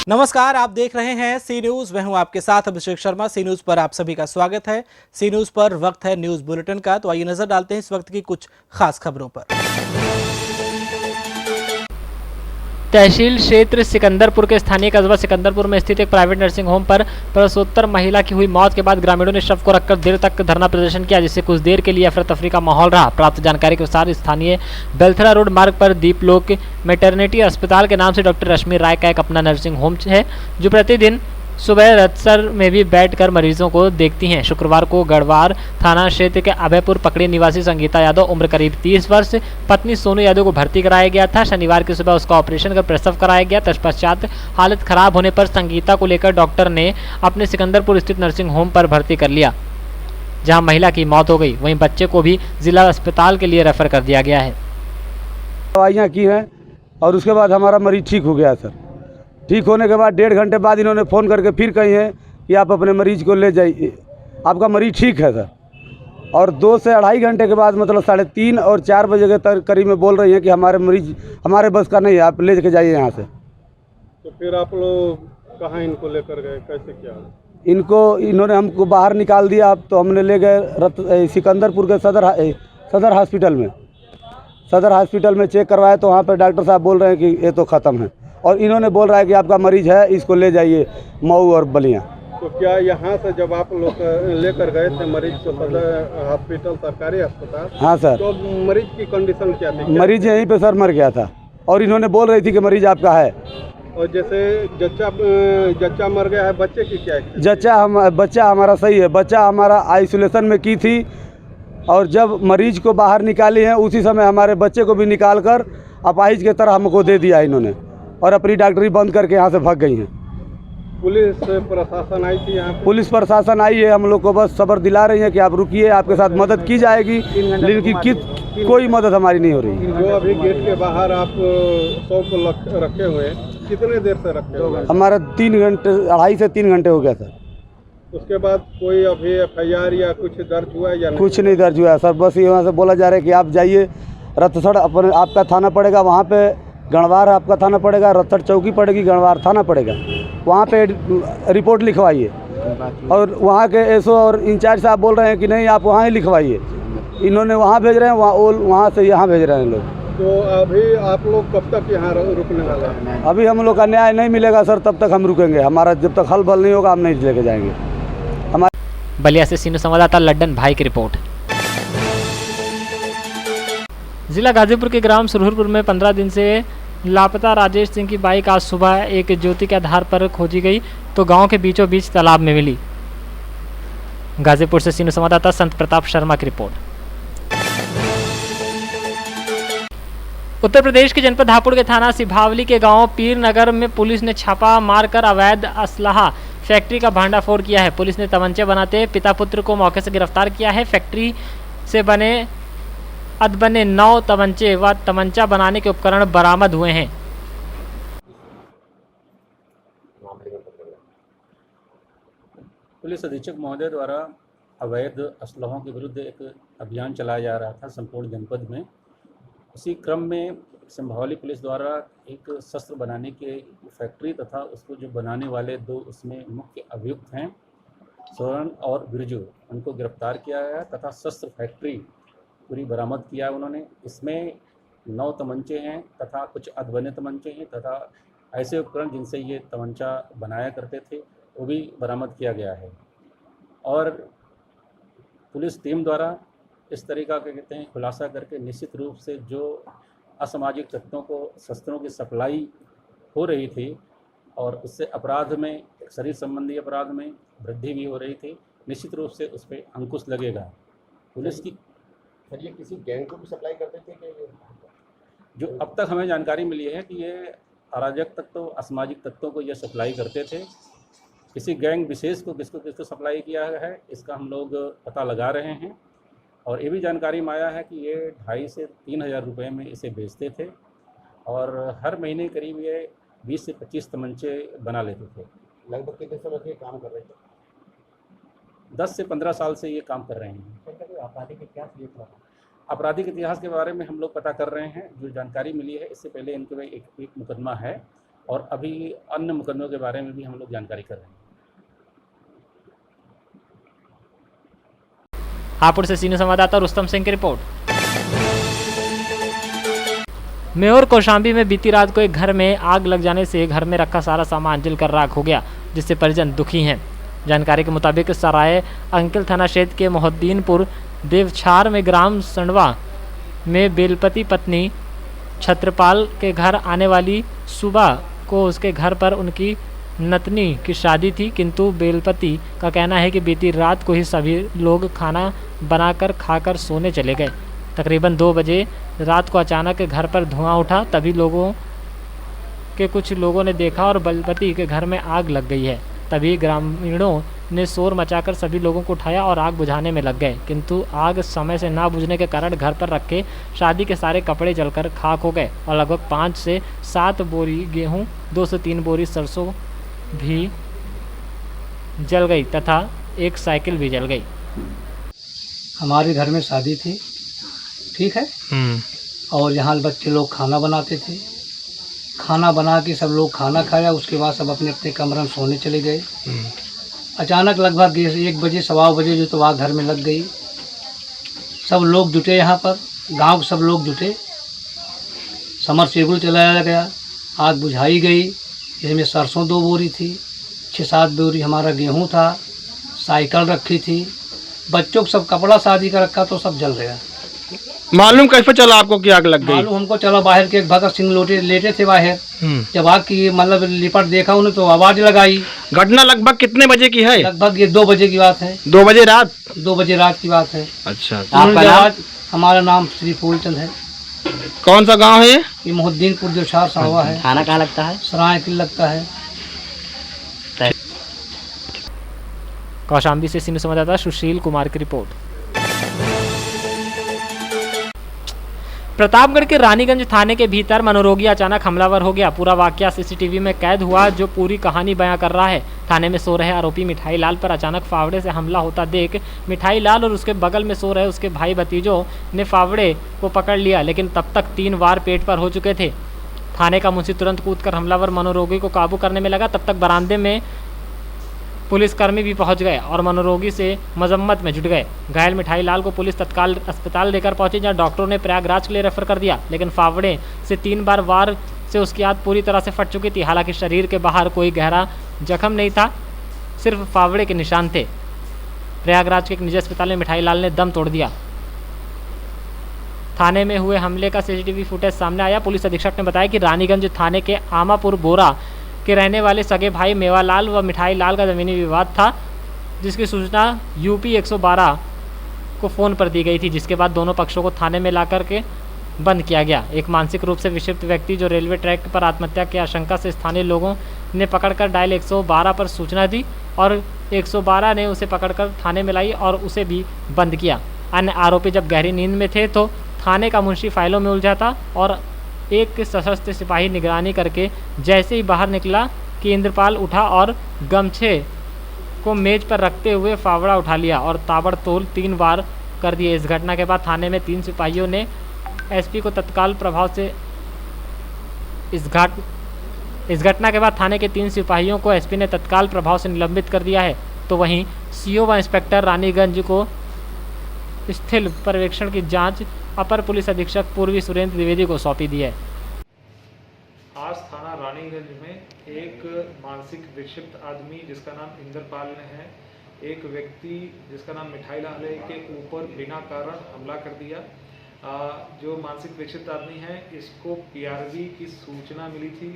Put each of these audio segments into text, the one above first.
नमस्कार, आप देख रहे हैं सी न्यूज। मैं हूं आपके साथ अभिषेक शर्मा। सी न्यूज पर आप सभी का स्वागत है। सी न्यूज पर वक्त है न्यूज बुलेटिन का, तो आइए नजर डालते हैं इस वक्त की कुछ खास खबरों पर। तहसील क्षेत्र सिकंदरपुर के स्थानीय कस्बा सिकंदरपुर में स्थित एक प्राइवेट नर्सिंग होम पर प्रसूतोत्तर महिला की हुई मौत के बाद ग्रामीणों ने शव को रखकर देर तक धरना प्रदर्शन किया, जिससे कुछ देर के लिए अफरा तफरी का माहौल रहा। प्राप्त जानकारी के अनुसार स्थानीय बेलथरा रोड मार्ग पर दीपलोक मैटरनिटी अस्पताल के नाम से डॉक्टर रश्मि राय का एक अपना नर्सिंग होम है, जो प्रतिदिन सुबह रतसर में भी बैठकर मरीजों को देखती हैं। शुक्रवार को गढ़वार थाना क्षेत्र के अभयपुर पकड़ी निवासी संगीता यादव उम्र करीब 30 वर्ष पत्नी सोनू यादव को भर्ती कराया गया था। शनिवार की सुबह उसका ऑपरेशन कर प्रसव कराया गया। तत्पश्चात हालत खराब होने पर संगीता को लेकर डॉक्टर ने अपने सिकंदरपुर स्थित नर्सिंग होम पर भर्ती कर लिया, जहां महिला की मौत हो गई। वहीं बच्चे को भी जिला अस्पताल के लिए रेफर कर दिया गया है। दवाइयाँ की हैं और उसके बाद हमारा मरीज ठीक हो गया सर। ठीक होने के बाद 1.5 घंटे बाद इन्होंने फ़ोन करके फिर कही है कि आप अपने मरीज को ले जाइए, आपका मरीज ठीक है सर। और 2 से 2.5 घंटे के बाद मतलब 3:30 और 4 बजे के करीब में बोल रही हैं कि हमारे मरीज हमारे बस का नहीं है, आप ले के जाइए यहाँ से। तो फिर आप लोग कहाँ इनको लेकर गए, कैसे क्या? इन्होंने हमको बाहर निकाल दिया। अब तो हमने ले गए सिकंदरपुर के सदर हॉस्पिटल में चेक करवाया, तो वहाँ पर डॉक्टर साहब बोल रहे हैं कि ये तो ख़त्म है, और इन्होंने बोल रहा है कि आपका मरीज है, इसको ले जाइए मऊ और बलिया। तो क्या यहाँ से जब आप लोग लेकर गए थे मरीज को सदर हॉस्पिटल, सरकारी अस्पताल? हाँ सर। तो मरीज की कंडीशन क्या थी? मरीज यहीं पे सर मर गया था, और इन्होंने बोल रही थी कि मरीज आपका है। और जैसे जच्चा मर गया है, बच्चे की क्या है? बच्चा हमारा सही है। बच्चा हमारा आइसोलेशन में की थी, और जब मरीज को बाहर निकाली है उसी समय हमारे बच्चे को भी निकाल कर अपाहिज की तरह हमको दे दिया इन्होंने, और अपनी डॉक्टरी बंद करके यहाँ से भाग गई हैं। पुलिस प्रशासन आई थी यहाँ पे? पुलिस प्रशासन आई है, हम लोग को बस सब्र दिला रही है कि आप रुकिए, आपके साथ मदद की जाएगी, लेकिन कोई मदद हमारी नहीं हो रही। जो अभी गेट के बाहर आप शव को रखे हुए हैं, कितने देर से रखे हुए? हमारा 3 घंटे 2.5 से 3 घंटे हो गया सर। उसके बाद कोई अभी FIR या कुछ दर्ज हुआ है या नहीं? कुछ नहीं दर्ज हुआ है सर। बस यहाँ से बोला जा रहा है कि आप जाइए रतसड़, अपने आपका थाना पड़ेगा, वहाँ पे गणवार आपका थाना पड़ेगा, रतसड़ चौकी पड़ेगी, गणवार थाना पड़ेगा, वहाँ पे रिपोर्ट लिखवाइए। और वहाँ के SO और इंचार्ज साहब बोल रहे हैं कि नहीं, आप वहाँ ही लिखवाइए। इन्होंने वहाँ भेज रहे हैं, वहाँ से यहाँ भेज रहे हैं लोग। तो अभी आप लोग कब तक यहाँ रुकने वाले हैं? अभी हम लोग का न्याय नहीं मिलेगा सर, तब तक हम रुकेंगे। हमारा जब तक हल बल नहीं होगा हम नहीं लेके जाएंगे। बलिया से सीनियर संवाददाता लड्डन भाई की रिपोर्ट। जिला गाजीपुर के ग्राम सुरहुरपुर में 15 दिन से लापता राजेश सिंह की बाइक आज सुबह एक ज्योति के आधार पर खोजी गई, तो गांव के बीचों बीच तालाब में मिली। गाजीपुर से सीनियर संवाददाता संत प्रताप शर्मा की रिपोर्ट। उत्तर प्रदेश के जनपद हापुड़ के थाना सिभावली के गांव पीर नगर में पुलिस ने छापा मारकर अवैध असलाहा फैक्ट्री का भांडाफोड़ किया है। पुलिस ने तमंचे बनाते पिता पुत्र को मौके से गिरफ्तार किया है। फैक्ट्री से बने 9 तमंचे व तमंचा बनाने के उपकरण बरामद हुए हैं। पुलिस अधीक्षक महोदय द्वारा अवैध असलहों के विरुद्ध एक अभियान चलाया जा रहा था संपूर्ण जनपद में। उसी क्रम में संभावली पुलिस द्वारा एक शस्त्र बनाने की फैक्ट्री तथा उसको जो बनाने वाले 2 उसमें मुख्य अभियुक्त हैं सोरन और बिरजू, उनको गिरफ्तार किया गया तथा शस्त्र फैक्ट्री पूरी बरामद किया उन्होंने। इसमें 9 तमंचे हैं तथा कुछ अधबने तमंचे हैं तथा ऐसे उपकरण जिनसे ये तमंचा बनाया करते थे वो भी बरामद किया गया है। और पुलिस टीम द्वारा इस तरीका का कहते हैं खुलासा करके निश्चित रूप से जो असामाजिक तत्वों को शस्त्रों की सप्लाई हो रही थी और उससे अपराध में, शरीर संबंधी अपराध में वृद्धि भी हो रही थी, निश्चित रूप से उस पर अंकुश लगेगा। पुलिस की सर ये किसी गैंग को भी सप्लाई करते थे कि? जो अब तक हमें जानकारी मिली है कि ये अराजक तत्वों, असामाजिक तत्वों को ये सप्लाई करते थे। किसी गैंग विशेष को किसको सप्लाई किया है इसका हम लोग पता लगा रहे हैं। और ये भी जानकारी में आया है कि ये 2,500 से 3,000 रुपये में इसे बेचते थे और हर महीने करीब ये 20 से 25 तमंचे बना लेते थे। लगभग कितने समय से काम कर रहे थे? 10 से 15 साल से ये काम कर रहे हैं। आपराधिक इतिहास के बारे में हम लोग पता कर रहे हैं। जो जानकारी मिली है इससे पहले इनके एक मुकदमा है और अभी अन्य मुकदमों के बारे में भी हम लोग जानकारी कर रहे हैं। हापुड़ से सीनियर संवाददाता रुस्तम सिंह की रिपोर्ट। मेयर कौशाम्बी में बीती रात को एक घर में आग लग जाने से घर में रखा सारा सामान जलकर राख हो गया, जिससे परिजन दुखी हैं। जानकारी के मुताबिक सराय अंकिल थाना क्षेत्र के मोहद्दीनपुर देवछार में ग्राम संडवा में बेलपति पत्नी छत्रपाल के घर आने वाली सुबह को उसके घर पर उनकी नतनी की शादी थी, किंतु बेलपति का कहना है कि बीती रात को ही सभी लोग खाना बनाकर खाकर सोने चले गए। तकरीबन 2 बजे रात को अचानक घर पर धुआं उठा, तभी कुछ लोगों ने देखा और बेलपति के घर में आग लग गई है। तभी ग्रामीणों ने शोर मचाकर सभी लोगों को उठाया और आग बुझाने में लग गए, किंतु आग समय से ना बुझने के कारण घर पर रखे शादी के सारे कपड़े जलकर खाक हो गए और लगभग 5 से 7 बोरी गेहूं, 2 से 3 बोरी सरसों भी जल गई तथा एक साइकिल भी जल गई। हमारे घर में शादी थी, ठीक है, और यहाँ बच्चे लोग खाना बनाते थे। खाना बना के सब लोग खाना खाया, उसके बाद सब अपने अपने कमरे में सोने चले गए। अचानक लगभग 1 बजे 1:15 बजे जो तो आग घर में लग गई। सब लोग जुटे, यहाँ पर गांव के सब लोग जुटे, समरसेबुल चलाया गया, आग बुझाई गई। इसमें सरसों 2 बोरी थी, 6-7 बोरी हमारा गेहूं था, साइकिल रखी थी, बच्चों को सब कपड़ा शादी का रखा तो सब जल गया। मालूम कैसे चला आपको कि आग लग गई? मालूम हमको चला, बाहर के एक भगत सिंह लेटे थे बाहर। जब आग की मतलब लिपट देखा उन्हें तो आवाज लगाई। घटना लगभग कितने बजे की है? लगभग ये 2 बजे की बात है। 2 बजे रात? 2 बजे रात की बात है। अच्छा, आपका नाम? हमारा नाम श्री फूलचंद है। कौन सा गांव है ये? मोहद्दीनपुर देवछार सावा है। थाना कहाँ लगता है? सराय किल लगता है। कौशाम्बी से सीनियर संवाददाता सुशील कुमार की रिपोर्ट। प्रतापगढ़ के रानीगंज थाने के भीतर मनोरोगी अचानक हमलावर हो गया। पूरा वाकया सीसीटीवी में कैद हुआ, जो पूरी कहानी बयां कर रहा है। थाने में सो रहे आरोपी मिठाई लाल पर अचानक फावड़े से हमला होता देख मिठाई लाल और उसके बगल में सो रहे उसके भाई भतीजों ने फावड़े को पकड़ लिया, लेकिन तब तक 3 वार पेट पर हो चुके थे। थाने का मुंशी तुरंत कूदकर हमलावर मनोरोगी को काबू करने में लगा। तब तक बरामदे में पुलिसकर्मी भी पहुंच गए और मनोरोगी से मजम्मत में जुट गए। घायल मिठाई लाल को पुलिस तत्काल अस्पताल लेकर पहुंची, जहां डॉक्टरों ने प्रयागराज के लिए रेफर कर दिया, लेकिन फावड़े से 3 बार वार से उसकी आंत पूरी तरह से फट चुकी थी। हालांकि शरीर के बाहर कोई गहरा जख्म नहीं था, सिर्फ फावड़े के निशान थे। प्रयागराज के एक निजी अस्पताल में मिठाई लाल ने दम तोड़ दिया। थाने में हुए हमले का सीसीटीवी फुटेज सामने आया। पुलिस अधीक्षक ने बताया कि रानीगंज थाने के आमापुर बोरा के रहने वाले सगे भाई मेवालाल व मिठाई लाल का ज़मीनी विवाद था, जिसकी सूचना यूपी 112 को फ़ोन पर दी गई थी, जिसके बाद दोनों पक्षों को थाने में लाकर के बंद किया गया। एक मानसिक रूप से विक्षिप्त व्यक्ति जो रेलवे ट्रैक पर आत्महत्या की आशंका से स्थानीय लोगों ने पकड़कर डायल 112 पर सूचना दी और 112 ने उसे पकड़कर थाने में लाई और उसे भी बंद किया। अन्य आरोपी जब गहरी नींद में थे तो थाने का मुंशी फाइलों में उलझा था और एक सशस्त्र सिपाही निगरानी करके जैसे ही बाहर निकला कि इंद्रपाल उठा और गमछे को मेज पर रखते हुए फावड़ा उठा लिया और ताबड़तोड़ 3 वार कर दिए। इस घटना के बाद थाने में 3 सिपाहियों ने एसपी को तत्काल प्रभाव से इस घटना के बाद थाने के 3 सिपाहियों को एसपी ने तत्काल प्रभाव से निलंबित कर दिया है, तो वहीं सीओ व इंस्पेक्टर रानीगंज को स्थल पर्यवेक्षण की जांच अपर पुलिस अधीक्षक पूर्वी सुरेंद्र द्विवेदी को सौंपी दी है। आज थाना रानीगंज में एक मानसिक विक्षिप्त आदमी जिसका नाम इंद्रपाल ने है, एक व्यक्ति जिसका नाम मिठाई लाल है के ऊपर बिना कारण हमला कर दिया। जो मानसिक विक्षिप्त आदमी है, इसको पीआरवी की सूचना मिली थी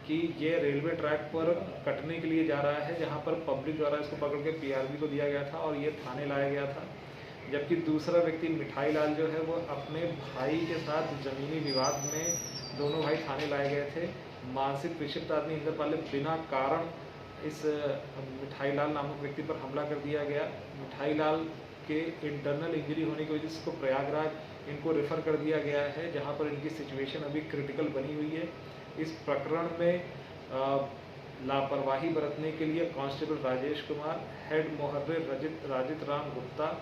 कि ये रेलवे ट्रैक पर कटने के लिए जा रहा है, जहां पर पब्लिक द्वारा इसको पकड़ के पीआरवी को दिया गया था और ये थाने लाया गया था। जबकि दूसरा व्यक्ति मिठाई लाल जो है वो अपने भाई के साथ ज़मीनी विवाद में दोनों भाई थाने लाए गए थे। मानसिक विक्षिप्त आदमी इंद्रपाल ने बिना कारण इस मिठाई लाल नामक व्यक्ति पर हमला कर दिया गया। मिठाई लाल के इंटरनल इंजरी होने की वजह से इसको प्रयागराज इनको रेफ़र कर दिया गया है, जहां पर इनकी सिचुएशन अभी क्रिटिकल बनी हुई है। इस प्रकरण में लापरवाही बरतने के लिए कांस्टेबल राजेश कुमार, हेड मोहर्रे राजित राम गुप्ता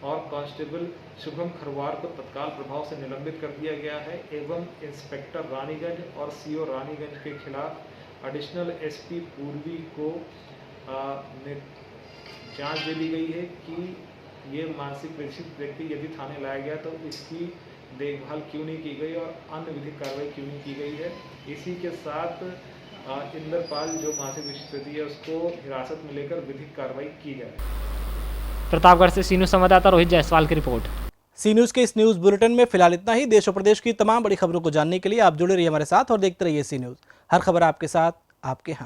और कांस्टेबल शुभम खरवार को तत्काल प्रभाव से निलंबित कर दिया गया है एवं इंस्पेक्टर रानीगंज और सीओ रानीगंज के खिलाफ एडिशनल एसपी पूर्वी को जांच दे दी गई है कि ये मानसिक विक्षिप्त व्यक्ति यदि थाने लाया गया तो इसकी देखभाल क्यों नहीं की गई और अन्य विधिक कार्रवाई क्यों नहीं की गई है। इसी के साथ इंद्रपाल जो मानसिक विक्षिप्त व्यक्ति है उसको हिरासत में लेकर विधिक कार्रवाई की जाए। प्रतापगढ़ से सी न्यूज़ संवाददाता रोहित जायसवाल की रिपोर्ट। सी न्यूज़ के इस न्यूज़ बुलेटिन में फिलहाल इतना ही। देश और प्रदेश की तमाम बड़ी खबरों को जानने के लिए आप जुड़े रहिए हमारे साथ और देखते रहिए सी न्यूज़। हर खबर आपके साथ, आपके हाथ।